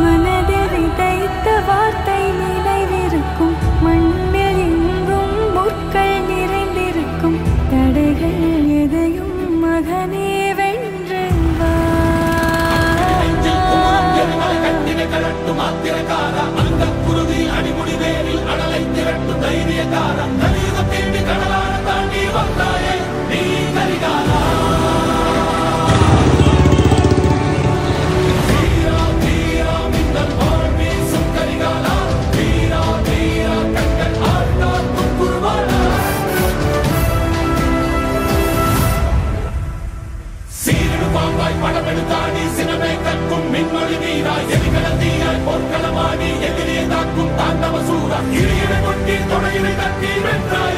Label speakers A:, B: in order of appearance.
A: மனதில் விதைத்த வார்த்தை நினைவிருக்கும், மண்ணில் எங்கும் முற்கள் நிறைந்திருக்கும். தடைகள் எதையும் மகனே வென்று வா.
B: படமெடுத்தாடி சினமே கற்கும் மின்மொழி வீராய் எதிர்கலந்தீராய் பொற்களமாடி எதிரே தாக்கும் தாண்டவ சூரா இறையினை கொட்டி தொடையினை தட்டி வென்றாய்.